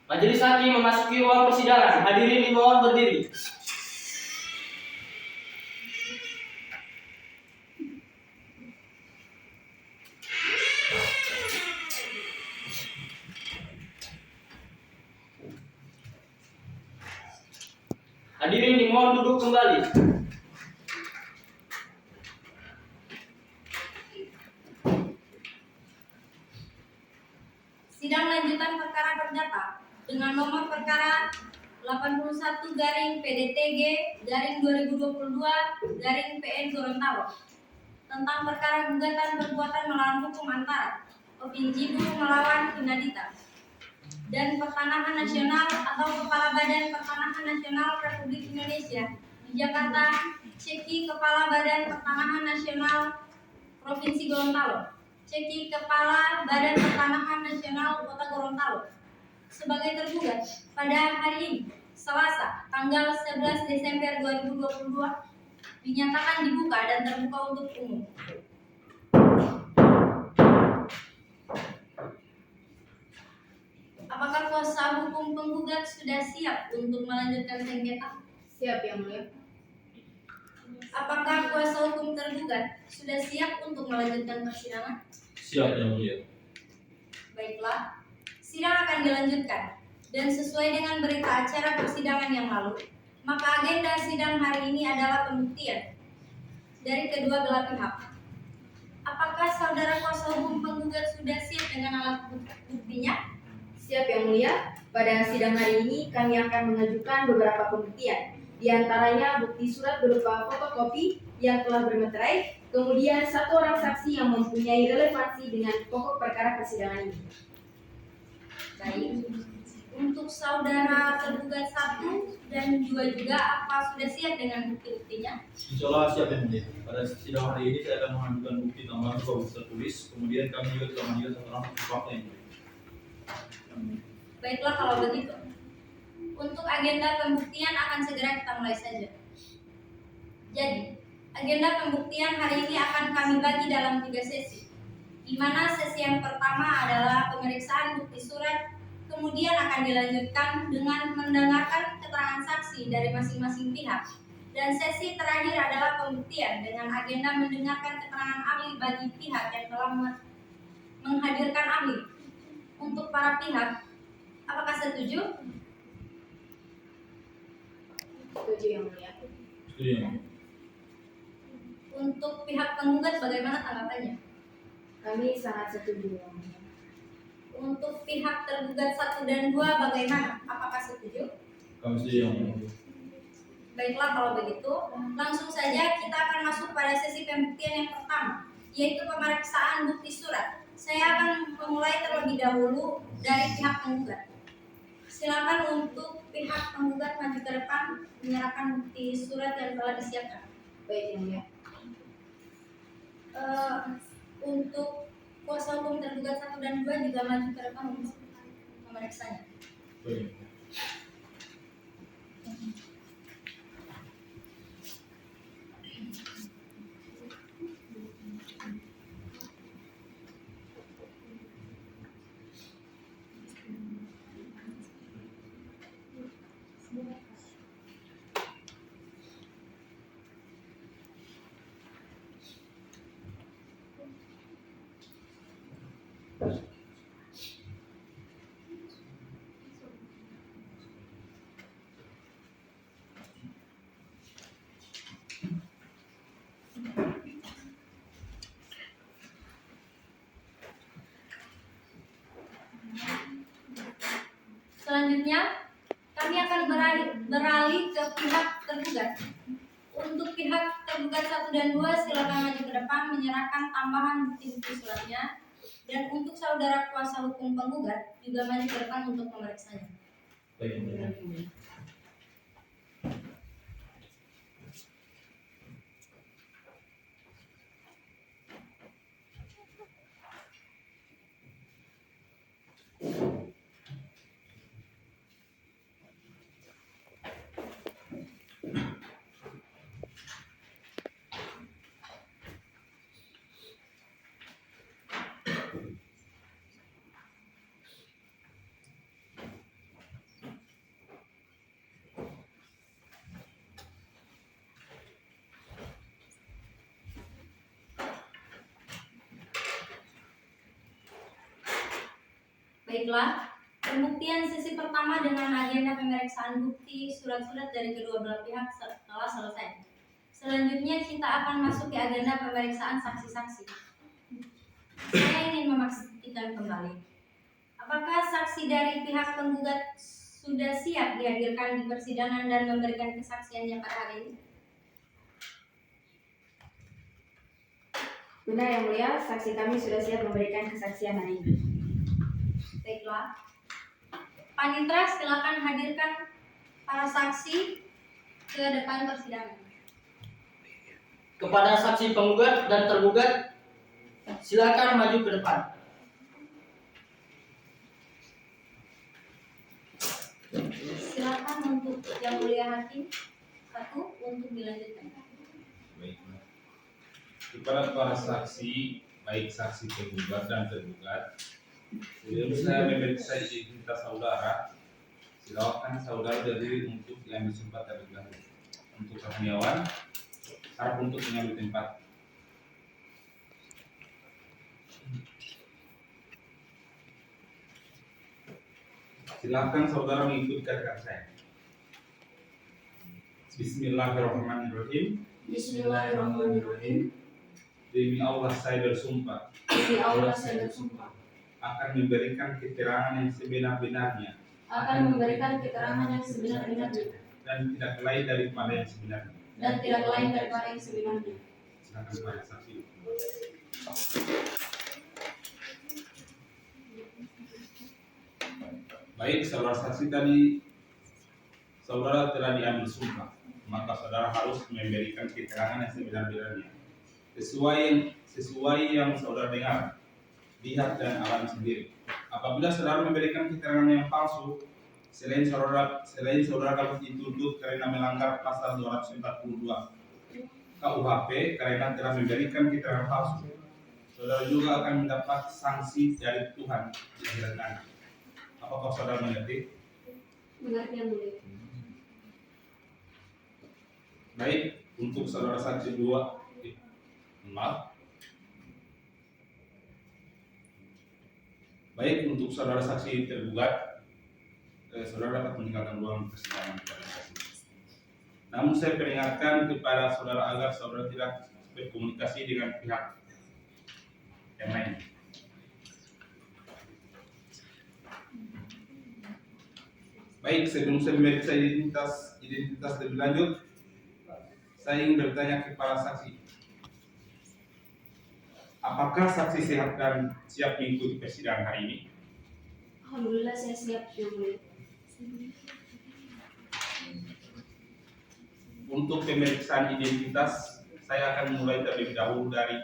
Majelis hakim memasuki ruang persidangan. Hadirin dimohon berdiri. Hadirin dimohon duduk kembali. Sidang lanjutan perkara perdata dengan nomor perkara 81 garing PDTG garing 2022 garing PN Gorontalo tentang perkara gugatan perbuatan melawan hukum antara Provinsi Buruh melawan Hinadita dan Pertanahan Nasional atau Kepala Badan Pertanahan Nasional Republik Indonesia di Jakarta, Ceki Kepala Badan Pertanahan Nasional Provinsi Gorontalo, Ceki Kepala Badan Pertanahan Nasional Kota Gorontalo sebagai tergugat pada hari ini, Selasa, tanggal 11 Desember 2022 dinyatakan dibuka dan terbuka untuk umum. Apakah kuasa hukum penggugat sudah siap untuk melanjutkan sengketa? Siap, Yang Mulia. Apakah kuasa hukum tergugat sudah siap untuk melanjutkan persidangan? Siap, Yang Mulia. Baiklah, sidang akan dilanjutkan dan sesuai dengan berita acara persidangan yang lalu, maka agenda sidang hari ini adalah pembuktian dari kedua belah pihak. Apakah saudara kuasa hukum penggugat sudah siap dengan alat buktinya? Siap, Yang Mulia. Pada sidang hari ini kami akan mengajukan beberapa pembuktian. Di antaranya bukti surat berupa fotokopi yang telah bermeterai, kemudian satu orang saksi yang mempunyai relevansi dengan pokok perkara persidangan ini. Baik. Untuk saudara tergugat 1 dan 2 juga apa sudah siap dengan bukti-buktinya? Insya Allah siap, Yang Mulia. Pada sidang hari ini saya akan mengajukan bukti tambahan berupa bukti tertulis, kemudian kami juga telah mengajukan satu orang bukti fakta, Yang Mulia. Baiklah kalau begitu. Untuk agenda pembuktian akan segera kita mulai saja. Jadi, agenda pembuktian hari ini akan kami bagi dalam 3 sesi. Di mana sesi yang pertama adalah pemeriksaan bukti surat, kemudian akan dilanjutkan dengan mendengarkan keterangan saksi dari masing-masing pihak. Dan sesi terakhir adalah pembuktian dengan agenda mendengarkan keterangan ahli bagi pihak yang telah menghadirkan ahli. Untuk para pihak, apakah setuju? Setuju, Yang Mulia. Setuju, Yang Mulia. Untuk pihak penggugat bagaimana tanggapannya? Kami sangat setuju, Yang Mulia. Untuk pihak tergugat 1 dan 2 bagaimana? Apakah setuju? Kami setuju, Yang Mulia. Baiklah kalau begitu, langsung saja kita akan masuk pada sesi pembuktian yang pertama, yaitu pemeriksaan bukti surat. Saya akan memulai terlebih dahulu dari pihak penggugat. Silakan untuk pihak penggugat maju ke depan menyerahkan bukti surat yang telah disiapkan. Baik, Yang Mulia. Untuk kuasa hukum tergugat 1 dan 2 juga maju ke depan untuk memeriksanya. Baik. Selanjutnya, kami akan beralih ke pihak tergugat. Untuk pihak tergugat 1 dan 2 silakan maju ke depan menyerahkan tambahan bukti-bukti suratnya. Dan untuk saudara kuasa hukum penggugat juga maju ke depan untuk memeriksanya. Baik, Yang Mulia. Baiklah, pembuktian sesi pertama dengan agenda pemeriksaan bukti surat-surat dari kedua belah pihak telah selesai. Selanjutnya kita akan masuk ke agenda pemeriksaan saksi-saksi. Saya ingin memastikan kembali, apakah saksi dari pihak penggugat sudah siap dihadirkan di persidangan dan memberikan kesaksiannya pada hari ini? Benar yang mulia, saksi kami sudah siap memberikan kesaksian hari ini. Baiklah, Panitra silakan hadirkan para saksi ke depan persidangan. Kepada saksi penggugat dan tergugat, silakan maju ke depan. Silakan untuk yang mulia hakim satu untuk dilanjutkan. Baiklah. Kepada para saksi, baik saksi penggugat dan tergugat, sebelum saya memeriksa identitas saudara, silakan saudara berdiri untuk diambil sumpah terlebih dahulu. Untuk karyawan, syarat untuk mengambil tempat. Silakan saudara mengikuti rekan saya. Bismillahirrahmanirrahim. Bismillahirrahmanirrahim. Demi Allah saya bersumpah Demi Allah saya bersumpah akan memberikan keterangan yang sebenar-benarnya akan memberikan keterangan yang sebenar-benarnya dan tidak lain daripada yang sebenarnya. dan tidak lain daripada yang sebenarnya. Silakan kepada saksi. Baik, saudara saksi tadi saudara telah diambil sumpah, maka saudara harus memberikan keterangan yang sebenar-benarnya sesuai yang saudara dengar, lihat dan alami sendiri. Apabila saudara memberikan keterangan yang palsu, selain saudara dapat dituntut karena melanggar pasal 242 KUHP karena telah memberikan keterangan palsu, saudara juga akan mendapat sanksi dari Tuhan di akhirat nanti. Apakah saudara mengerti? Mengerti yang mulia. Baik, untuk saudara saksi dua, maaf. Baik, untuk saudara saksi tergugat, saudara dapat meninggalkan ruang persidangan kepada saksi. Namun saya peringatkan kepada saudara agar saudara tidak berkomunikasi dengan pihak yang lain. Baik, sebelum saya memeriksa identitas lebih lanjut, saya ingin bertanya kepada saksi. Apakah saksi sehat dan siap mengikuti persidangan hari ini? Alhamdulillah saya siap yang mulia. Untuk pemeriksaan identitas, saya akan mulai terlebih dahulu dari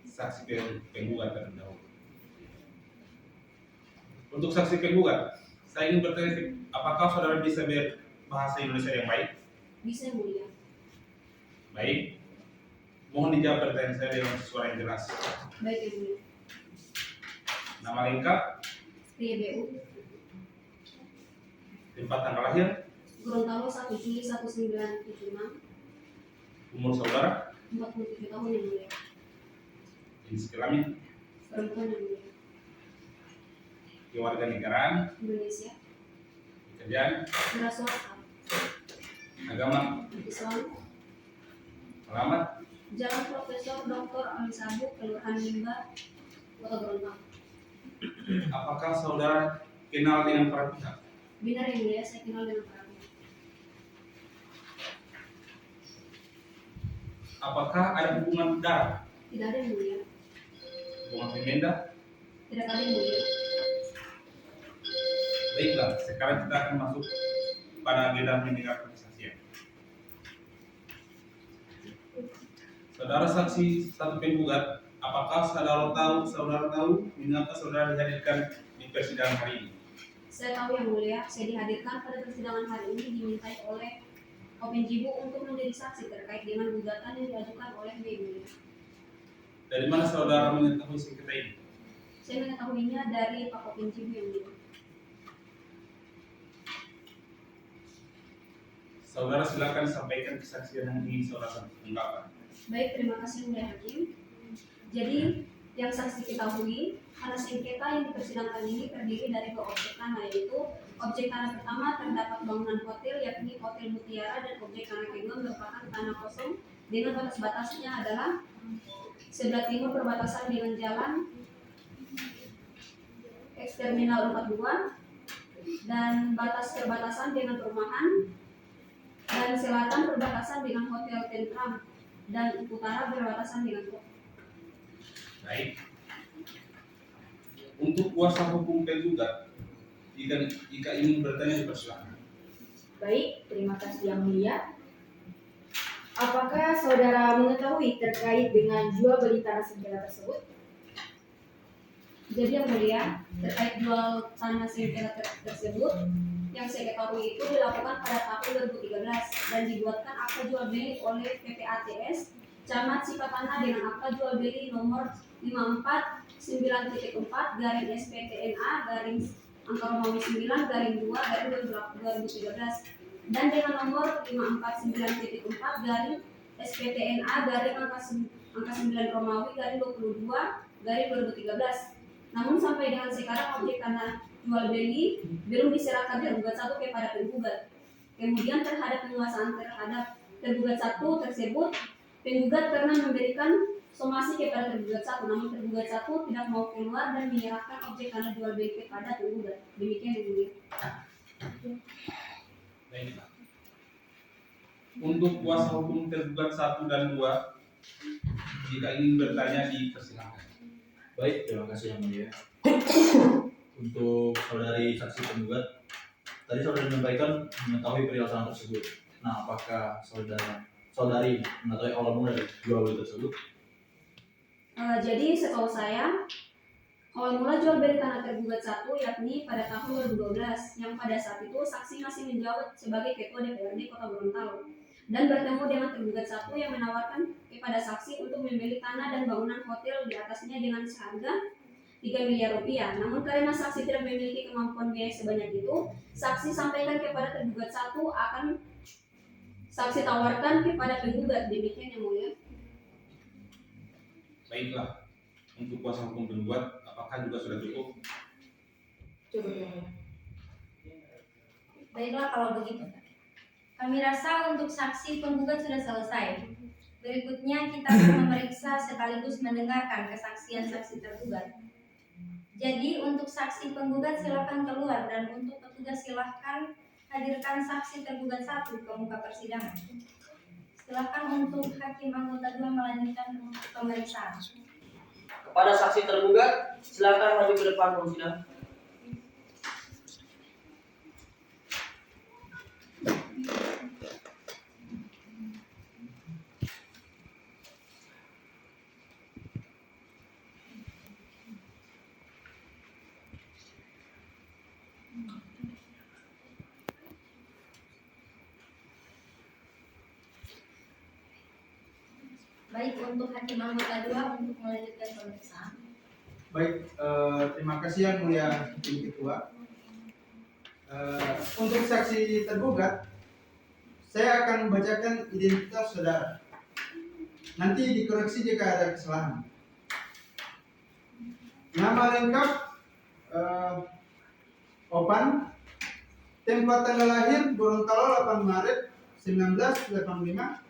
saksi penggugat terlebih dahulu. Untuk saksi penggugat, saya ingin bertanya, apakah saudara bisa berbahasa Indonesia yang baik? Bisa yang mulia. Baik. Mohon dijawab pertanyaan saya dengan suara yang jelas. Baik yang mulia. Nama lengkap, Ria BU, tempat tanggal lahir, Gorontalo 1 Juli 1976, umur saudara, 47 tahun yang mulia. jenis kelamin, Perempuan yang mulia. kewarganegaraan, Indonesia, pekerjaan, Wira swasta, agama, Islam, alamat, Jalan Profesor Dr. Amisabu, Kelurahan Limba, Kota Gorontalo. apakah saudara kenal dengan para pihak? Benar yang mulia, saya kenal dengan para pihak. Apakah ada hubungan darah, Tidak ada yang mulia. hubungan pemenda? Tidak ada yang mulia. Baiklah, sekarang kita akan masuk pada agenda mendengarkan kesaksian. Saudara saksi satu penggugat, apakah saudara tahu mengapa saudara dihadirkan di persidangan hari ini? Saya tahu yang mulia, saya dihadirkan pada persidangan hari ini dimintai oleh Openjibu untuk menjadi saksi terkait dengan gugatan yang diajukan oleh B. Mulia. Dari mana saudara mengetahui sengketa ini? Saya mengetahuinya dari Pak Openjibu yang mulia. Saudara silakan sampaikan kesaksian yang ingin saudara ungkapkan. Baik, terima kasih Mulia Hakim. Jadi, yang saksi ketahui Karena sengketa yang dipersidangkan ini terdiri dari 2 objek tanah, yaitu objek tanah pertama terdapat bangunan hotel yakni Hotel Mutiara, dan objek tanah kedua merupakan tanah kosong dengan batas-batasnya adalah sebelah timur berbatasan dengan jalan Eksterminal 42 dan batas perbatasan dengan perumahan, dan selatan berbatasan dengan Hotel Tentram, dan utara berbatasan dengan kota. Baik. Untuk kuasa hukum penggugat, jika ingin bertanya dipersilakan. Baik, terima kasih Yang Mulia. Apakah saudara mengetahui terkait dengan jual beli tanah sengketa tersebut? Jadi Yang Mulia, terkait jual tanah sengketa tersebut, yang saya ketahui itu dilakukan pada tahun 2013 dan dibuatkan akta jual beli oleh PPATS Camat Sipatana dengan akta jual beli nomor 549.4 garing SPTNA garing angka Romawi 9 garing 2 garing 2013 dan dengan nomor 549.4 garing SPTNA garing angka 9 Romawi garing 22 garing 2013. Namun sampai dengan sekarang objek tanah jual beli belum diserahkan tergugat 1 kepada penggugat. Kemudian terhadap penguasaan terhadap tergugat 1 tersebut, penggugat pernah memberikan somasi kepada tergugat 1, namun tergugat 1 tidak mau keluar dan menyerahkan objek tanah jual beli kepada penggugat. Demikian Yang Mulia. Baiklah. Untuk kuasa hukum tergugat 1 dan 2, jika ingin bertanya dipersilakan. Baik, terima kasih Yang Mulia. Untuk saudari saksi penggugat, tadi saudari menyampaikan mengetahui perihal tanah tersebut. Nah, apakah saudari mengetahui awal mula dari jual beli tersebut? Jadi setahu saya, awal mula jual beli tanah tergugat 1 yakni pada tahun 2012 yang pada saat itu saksi masih menjabat sebagai Ketua DPRD Kota Gorontalo dan bertemu dengan tergugat 1 yang menawarkan kepada saksi untuk membeli tanah dan bangunan hotel di atasnya dengan seharga 3 miliar rupiah. Namun karena saksi tidak memiliki kemampuan biaya sebanyak itu, saksi sampaikan kepada tergugat 1 akan saksi tawarkan kepada penggugat. Demikian Yang Mulia. Baiklah. Untuk kuasa hukum penggugat, apakah juga sudah cukup? Cukup Yang Mulia. Baiklah kalau begitu. Kami rasa untuk saksi penggugat sudah selesai. Berikutnya kita akan memeriksa sekaligus mendengarkan kesaksian saksi tergugat. Jadi untuk saksi penggugat silakan keluar dan untuk petugas silakan hadirkan saksi tergugat 1 ke muka persidangan. Silakan untuk hakim anggota 2 melanjutkan pemeriksaan. Kepada saksi tergugat, silakan maju ke depan ruang sidang. Baik, untuk hakim anggota 2 untuk melanjutkan pemeriksaan. Baik, terima kasih Yang Mulia Hakim Ketua. Untuk saksi tergugat, saya akan membacakan identitas saudara. Nanti dikoreksi jika ada kesalahan. Nama lengkap Opan, tempat tanggal lahir Gorontalo 8 Maret 1985,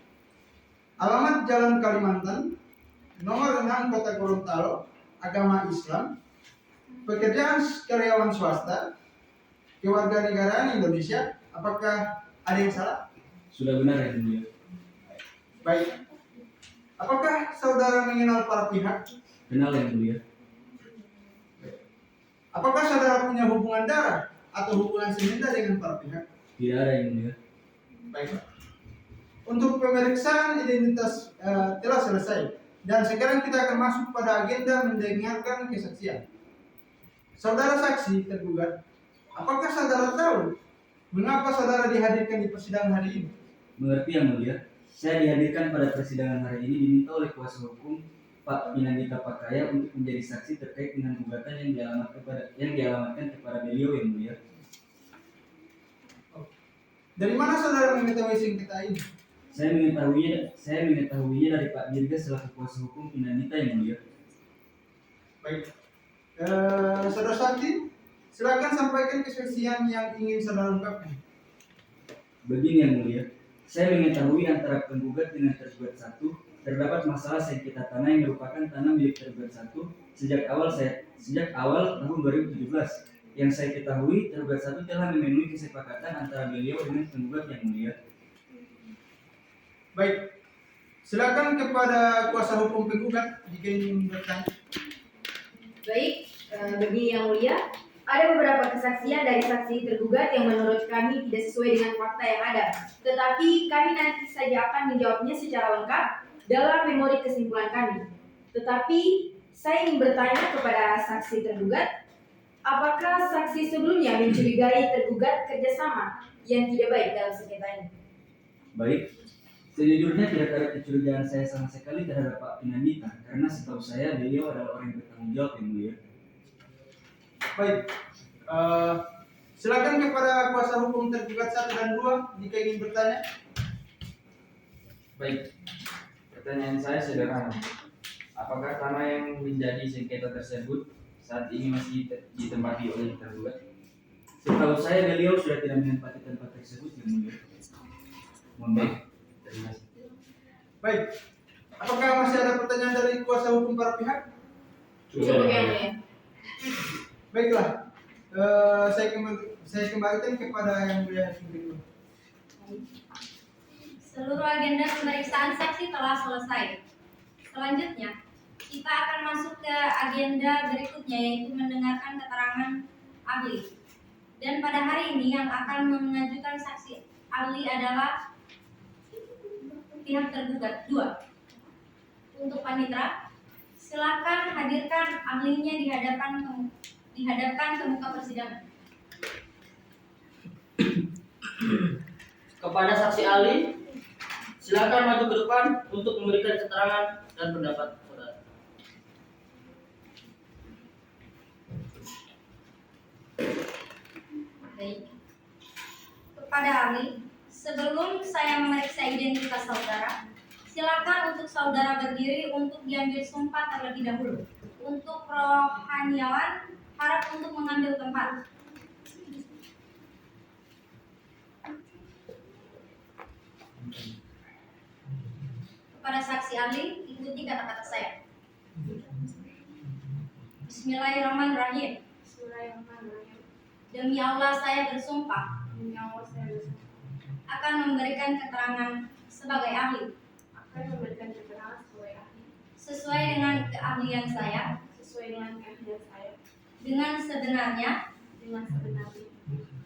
alamat Jalan Kalimantan, nomor 6 Kota Gorontalo, agama Islam, pekerjaan karyawan swasta, kewarganegaraan Indonesia. Apakah ada yang salah? Sudah benar Yang Mulia. Baik. Apakah saudara mengenal para pihak? Kenal Yang Mulia. Apakah saudara punya hubungan darah atau hubungan semenda dengan para pihak? Tidak ada Yang Mulia. Baik, Pak. Untuk pemeriksaan identitas telah selesai dan sekarang kita akan masuk pada agenda mendengarkan kesaksian. Saudara saksi tergugat, apakah saudara tahu mengapa saudara dihadirkan di persidangan hari ini? Mengerti Yang Mulia, saya dihadirkan pada persidangan hari ini diminta oleh kuasa hukum Pak Pinandita Pakaya untuk menjadi saksi terkait dengan gugatan yang dialamatkan kepada beliau Yang Mulia. Dari mana saudara mengetahui sengketa ini? Saya mengetahuinya dari Pak Dirga selaku kuasa hukum Pinandita Yang Mulia. Baik. Saudara Sakti, silakan sampaikan kesaksian yang ingin saudara ungkapkan. Begini yang mulia, saya mengetahui antara penggugat dengan tergugat satu terdapat masalah sengketa tanah yang merupakan tanah milik tergugat satu sejak awal tahun 2017. Yang saya ketahui, tergugat satu telah memenuhi kesepakatan antara beliau dengan penggugat yang mulia. Baik, silakan kepada kuasa hukum penggugat jika ingin bertanya. Baik, begini yang mulia, ada beberapa kesaksian dari saksi tergugat yang menurut kami tidak sesuai dengan fakta yang ada. Tetapi kami nanti saja akan menjawabnya secara lengkap dalam memori kesimpulan kami. Tetapi saya ingin bertanya kepada saksi tergugat, apakah saksi sebelumnya mencurigai tergugat kerjasama yang tidak baik dalam sengketa ini? Baik, sejujurnya tidak ada kecurigaan saya sama sekali terhadap Pak Pinandita karena setahu saya beliau adalah orang yang bertanggung jawab yang mulia. Baik, silakan kepada kuasa hukum tergugat 1 dan 2 jika ingin bertanya. Baik, pertanyaan saya sederhana. Apakah tanah yang menjadi sengketa tersebut saat ini masih ditempati oleh tergugat? Setahu saya beliau sudah tidak menempati tempat tersebut yang mulia. Mohon maaf. Terima kasih. Baik, apakah masih ada pertanyaan dari kuasa hukum para pihak? Cukup yang mulia. Baiklah, saya kembalikan kepada yang mulia berikut. Seluruh agenda pemeriksaan saksi telah selesai. Selanjutnya, kita akan masuk ke agenda berikutnya, yaitu mendengarkan keterangan ahli. Dan pada hari ini yang akan mengajukan saksi ahli adalah pihak tergugat 2. Untuk panitera, silakan hadirkan ahlinya dihadapkan ke muka persidangan. Kepada saksi ahli, silakan maju ke depan untuk memberikan keterangan dan pendapat saudara. Baik. Kepada ahli, sebelum saya memeriksa identitas saudara, silakan untuk saudara berdiri untuk diambil sumpah terlebih dahulu. Untuk rohaniawan, harap untuk mengambil tempat. Kepada saksi ahli, ikuti kata-kata saya. Bismillahirrahmanirrahim. Bismillahirrahmanirrahim. Demi Allah saya bersumpah Demi Allah saya bersumpah akan memberikan keterangan sebagai ahli akan memberikan keterangan sebagai ahli sesuai dengan keahlian saya sesuai dengan keahlian saya dengan sebenarnya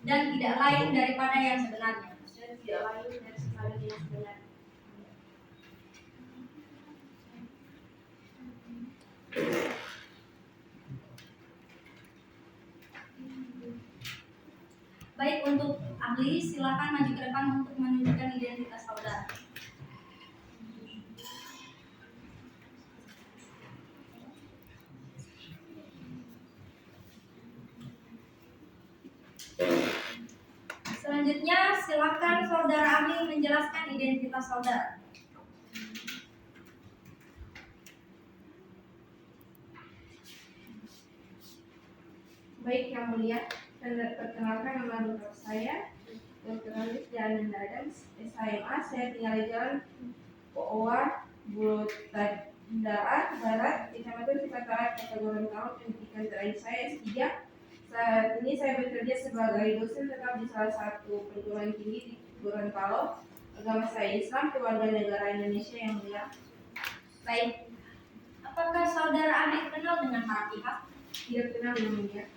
dan tidak lain daripada yang sebenarnya. dan tidak lain dari sekali yang sebenarnya. Baik, untuk ahli silakan maju ke depan untuk menunjukkan identitas saudara. Selanjutnya silakan saudara ahli menjelaskan identitas saudara. Baik yang mulia, perkenalkan nama lengkap saya Dr. Alif Jalan Adams, SMA. Saya tinggal di Jalan Poa, Bulutandaan Barat, Kecamatan Cipataran, Kota Gorontalo. Pendidikan terakhir saya S3. Saat ini saya bekerja sebagai dosen tetap di salah satu perguruan tinggi di Gorontalo. Agama saya Islam, kewarganegaraan Indonesia yang mulia. Baik, apakah saudara ahli kenal dengan para pihak? Tidak kenal yang mulia.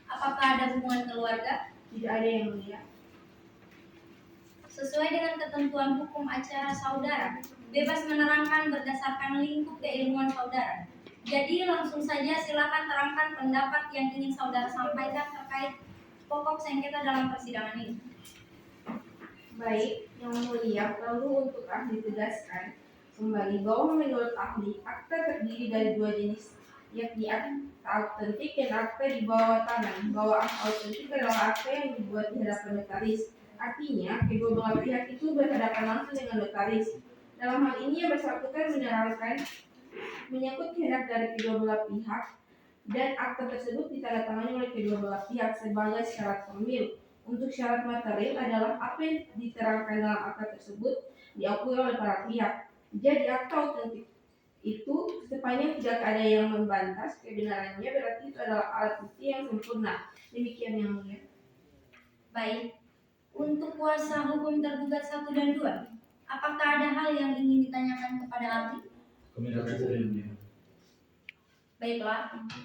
Apakah ada hubungan keluarga? Tidak ada yang mulia. Sesuai dengan ketentuan hukum acara saudara, bebas menerangkan berdasarkan lingkup keilmuan saudara. Jadi langsung saja silakan terangkan pendapat yang ingin saudara sampaikan terkait pokok sengketa dalam persidangan ini. Baik, yang mulia, perlu untuk ahli tegaskan kembali bahwa menurut ahli, akta terdiri dari dua jenis, yakni akta autentik dan akta di bawah tangan. Bahwa akta autentik adalah akta yang dibuat di hadapan notaris. Artinya, kedua belah pihak itu berhadapan langsung dengan notaris. Dalam hal ini yang bersangkutan menerangkan menyangkut kehendak dari kedua belah pihak, dan akta tersebut ditandatangani oleh kedua belah pihak sebagai syarat pemilu. Untuk syarat material adalah apa yang diterangkan dalam akta tersebut diakui oleh para pihak. Jadi akta otentik itu sepanjang tidak ada yang membantah kebenarannya berarti itu adalah alat bukti yang sempurna. Demikian yang mulia. Baik, untuk kuasa hukum tergugat 1 dan 2, apakah ada hal yang ingin ditanyakan kepada ahli? Kami tidak cukup yang mulia. Baiklah,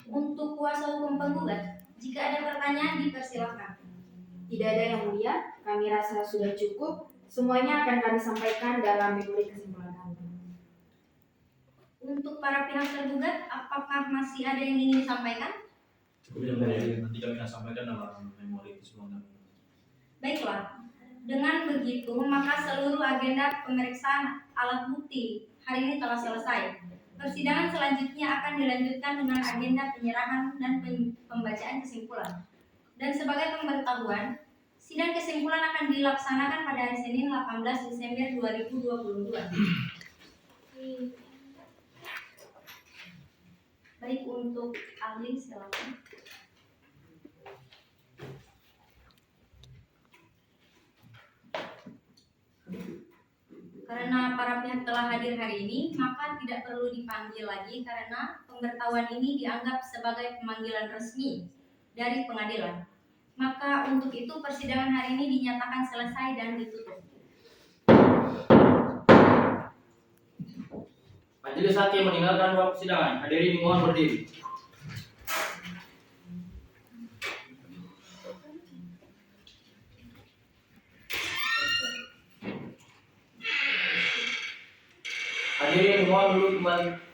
untuk kuasa hukum penggugat, jika ada pertanyaan dipersilakan. Tidak ada yang mulia, kami rasa sudah cukup. Semuanya akan kami sampaikan dalam memori kesimpulan kami. Untuk para pihak tergugat, apakah masih ada yang ingin disampaikan? Cukup yang mulia. Nanti kami akan sampaikan dalam memori kesimpulan kami. Baiklah, dengan begitu maka seluruh agenda pemeriksaan alat bukti hari ini telah selesai. Persidangan selanjutnya akan dilanjutkan dengan agenda penyerahan dan pembacaan kesimpulan. Dan sebagai pemberitahuan, sidang kesimpulan akan dilaksanakan pada hari Senin 18 Desember 2022. Baik, untuk ahli silakan. Karena para pihak telah hadir hari ini, maka tidak perlu dipanggil lagi karena pemberitahuan ini dianggap sebagai pemanggilan resmi dari pengadilan. Maka untuk itu persidangan hari ini dinyatakan selesai dan ditutup. Majelis hakim meninggalkan ruang persidangan. Hadirin dimohon berdiri. Hadirin dimohon duduk kembali.